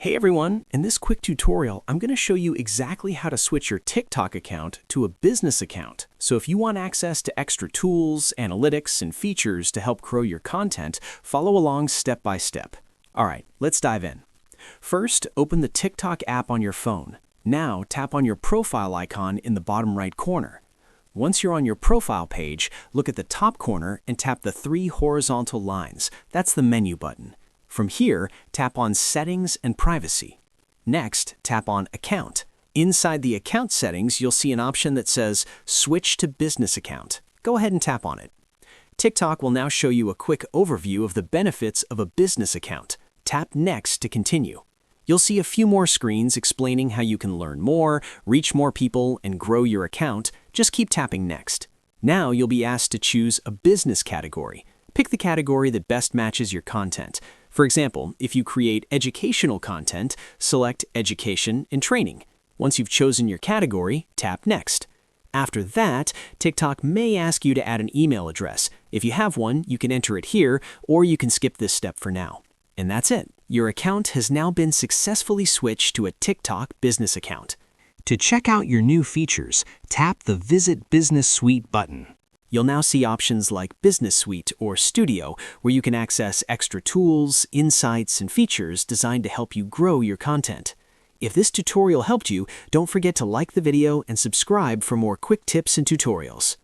Hey everyone, in this quick tutorial, I'm going to show you exactly how to switch your TikTok account to a business account. So if you want access to extra tools, analytics, and features to help grow your content, follow along step by step. All right, let's dive in. First, open the TikTok app on your phone. Now, tap on your profile icon in the bottom right corner. Once you're on your profile page, look at the top corner and tap the three horizontal lines. That's the menu button. From here, tap on Settings and Privacy. Next, tap on Account. Inside the account settings, you'll see an option that says Switch to Business Account. Go ahead and tap on it. TikTok will now show you a quick overview of the benefits of a business account. Tap Next to continue. You'll see a few more screens explaining how you can learn more, reach more people, and grow your account. Just keep tapping Next. Now you'll be asked to choose a business category. Pick the category that best matches your content. For example, if you create educational content, select Education and Training. Once you've chosen your category, tap Next. After that, TikTok may ask you to add an email address. If you have one, you can enter it here, or you can skip this step for now. And that's it. Your account has now been successfully switched to a TikTok business account. To check out your new features, tap the Visit Business Suite button. You'll now see options like Business Suite or Studio, where you can access extra tools, insights, and features designed to help you grow your content. If this tutorial helped you, don't forget to like the video and subscribe for more quick tips and tutorials.